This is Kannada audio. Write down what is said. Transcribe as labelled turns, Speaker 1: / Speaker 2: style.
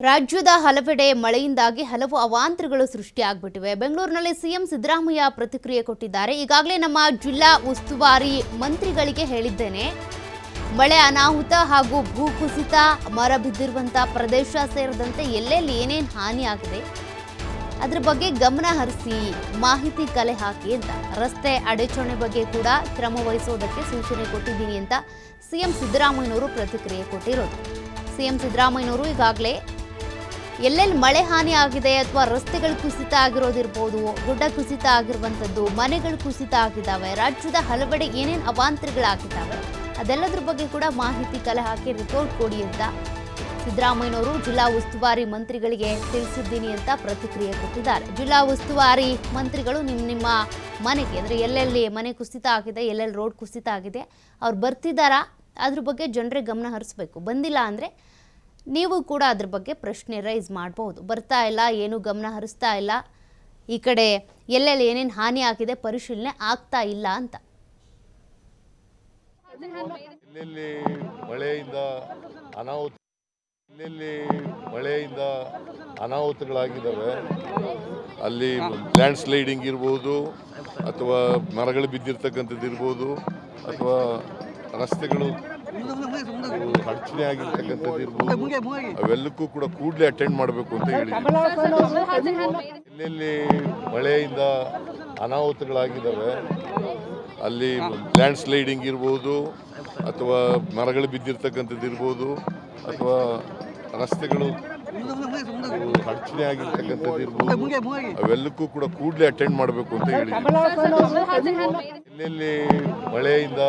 Speaker 1: ರಾಜ್ಯದ ಹಲವೆಡೆ ಮಳೆಯಿಂದಾಗಿ ಹಲವು ಅವಾಂತರಗಳು ಸೃಷ್ಟಿಯಾಗ್ಬಿಟ್ಟಿವೆ. ಬೆಂಗಳೂರಿನಲ್ಲಿ ಸಿಎಂ ಸಿದ್ದರಾಮಯ್ಯ ಪ್ರತಿಕ್ರಿಯೆ ಕೊಟ್ಟಿದ್ದಾರೆ. ಈಗಾಗಲೇ ನಮ್ಮ ಜಿಲ್ಲಾ ಉಸ್ತುವಾರಿ ಮಂತ್ರಿಗಳಿಗೆ ಹೇಳಿದ್ದೇನೆ, ಮಳೆ ಅನಾಹುತ ಹಾಗೂ ಭೂಕುಸಿತ, ಮರ ಬಿದ್ದಿರುವಂತಹ ಪ್ರದೇಶ ಸೇರಿದಂತೆ ಎಲ್ಲೆಲ್ಲಿ ಏನೇನು ಹಾನಿಯಾಗಿದೆ ಅದರ ಬಗ್ಗೆ ಗಮನ ಹರಿಸಿ ಮಾಹಿತಿ ಕಲೆ ಹಾಕಿ ಅಂತ, ರಸ್ತೆ ಅಡಚಣೆ ಬಗ್ಗೆ ಕೂಡ ಕ್ರಮ ವಹಿಸೋದಕ್ಕೆ ಸೂಚನೆ ಕೊಟ್ಟಿದ್ದೀನಿ ಅಂತ ಸಿಎಂ ಸಿದ್ದರಾಮಯ್ಯನವರು ಪ್ರತಿಕ್ರಿಯೆ ಕೊಟ್ಟಿರೋದು. ಸಿಎಂ ಸಿದ್ದರಾಮಯ್ಯನವರು ಈಗಾಗಲೇ ಎಲ್ಲೆಲ್ಲಿ ಮಳೆ ಹಾನಿ ಆಗಿದೆ ಅಥವಾ ರಸ್ತೆಗಳು ಕುಸಿತ ಆಗಿರೋದಿರ್ಬೋದು, ಗುಡ್ಡ ಕುಸಿತ ಆಗಿರುವಂಥದ್ದು, ಮನೆಗಳು ಕುಸಿತ ಆಗಿದ್ದಾವೆ, ರಾಜ್ಯದ ಹಲವೆಡೆ ಏನೇನು ಅವಾಂತರಗಳಾಗಿದ್ದಾವೆ ಅದೆಲ್ಲದ್ರ ಬಗ್ಗೆ ಕೂಡ ಮಾಹಿತಿ ಕಲೆ ಹಾಕಿ ರಿಪೋರ್ಟ್ ಕೊಡಿ ಅಂತ ಸಿದ್ದರಾಮಯ್ಯನವರು ಜಿಲ್ಲಾ ಉಸ್ತುವಾರಿ ಮಂತ್ರಿಗಳಿಗೆ ತಿಳಿಸಿದ್ದೀನಿ ಅಂತ ಪ್ರತಿಕ್ರಿಯೆ ಕೊಟ್ಟಿದ್ದಾರೆ. ಜಿಲ್ಲಾ ಉಸ್ತುವಾರಿ ಮಂತ್ರಿಗಳು ನಿಮ್ಮ ಮನೆಗೆ ಅಂದರೆ ಎಲ್ಲೆಲ್ಲಿ ಮನೆ ಕುಸಿತ ಆಗಿದೆ, ಎಲ್ಲೆಲ್ಲಿ ರೋಡ್ ಕುಸಿತ ಆಗಿದೆ ಅವ್ರು ಬರ್ತಿದ್ದಾರಾ, ಅದ್ರ ಬಗ್ಗೆ ಜನರೇ ಗಮನ ಹರಿಸ್ಬೇಕು. ಬಂದಿಲ್ಲ ಅಂದರೆ ನೀವು ಕೂಡ ಅದ್ರ ಬಗ್ಗೆ ಪ್ರಶ್ನೆ ರೈಸ್ ಮಾಡ್ಬೋದು. ಬರ್ತಾ ಇಲ್ಲ, ಏನು ಗಮನ ಹರಿಸ್ತಾ ಇಲ್ಲ, ಈ ಕಡೆ ಎಲ್ಲೆಲ್ಲಿ ಏನೇನು ಹಾನಿ ಆಗಿದೆ ಪರಿಶೀಲನೆ ಆಗ್ತಾ ಇಲ್ಲ ಅಂತ.
Speaker 2: ಎಲ್ಲೆಲ್ಲಿ ಮಳೆಯಿಂದ ಅನಾಹುತಗಳಾಗಿದ್ದಾವೆ ಅಲ್ಲಿ ಲ್ಯಾಂಡ್ ಸ್ಲೈಡಿಂಗ್ ಇರ್ಬೋದು, ಅಥವಾ ಮರಗಳು ಬಿದ್ದಿರ್ತಕ್ಕಂಥದ್ದು ಇರ್ಬೋದು, ಅಥವಾ ರಸ್ತೆಗಳು ಅಡಚಣೆ ಆಗಿರ್ತಕ್ಕಂಥದ್ದು ಇರ್ಬೋದು, ಅವೆಲ್ಲಕ್ಕೂ ಕೂಡ ಕೂಡಲೇ ಅಟೆಂಡ್ ಮಾಡಬೇಕು ಅಂತ ಹೇಳಿದ್ದೀವಿ. ಎಲ್ಲೆಲ್ಲಿ ಮಳೆಯಿಂದ ಅನಾಹುತಗಳಾಗಿದ್ದಾವೆ ಅಲ್ಲಿ ಲ್ಯಾಂಡ್ ಸ್ಲೈಡಿಂಗ್ ಇರ್ಬೋದು, ಅಥವಾ ಮರಗಳು ಬಿದ್ದಿರ್ತಕ್ಕಂಥದ್ದು ಇರ್ಬೋದು, ಅಥವಾ ರಸ್ತೆಗಳು ಅಡಚಣೆ ಆಗಿರ್ತಕ್ಕಂಥದ್ದು ಇರ್ಬೋದು, ಅವೆಲ್ಲಕ್ಕೂ ಕೂಡ ಕೂಡಲೇ ಅಟೆಂಡ್ ಮಾಡಬೇಕು ಅಂತ ಹೇಳಿದ್ದೀವಿ. ಎಲ್ಲೆಲ್ಲಿ ಮಳೆಯಿಂದ